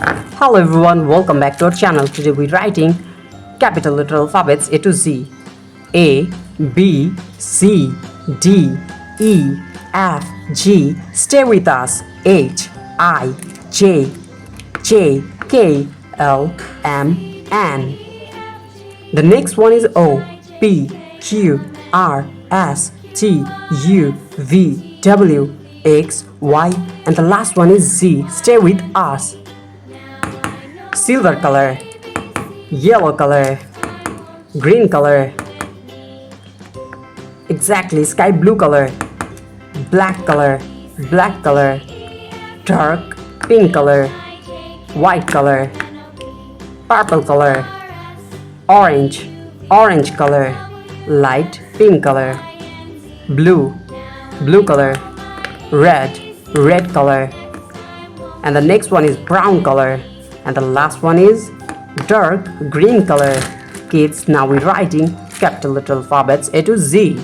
Hello everyone, welcome back to our channel. Today we're writing capital letter alphabets A to Z. A, B, C, D, E, F, G. Stay with us. H, I, J, K, L, M, N. The next one is O, P, Q, R, S, T, U, V, W, X, Y, and the last one is Z. Stay with us. Silver color, yellow color, green color, exactly sky blue color, black color, dark pink color, white color, purple color, orange color, light pink color, blue color, red color, and the next one is brown color, and the last one is dark green color. Kids, now we're writing capital letter alphabets A to Z.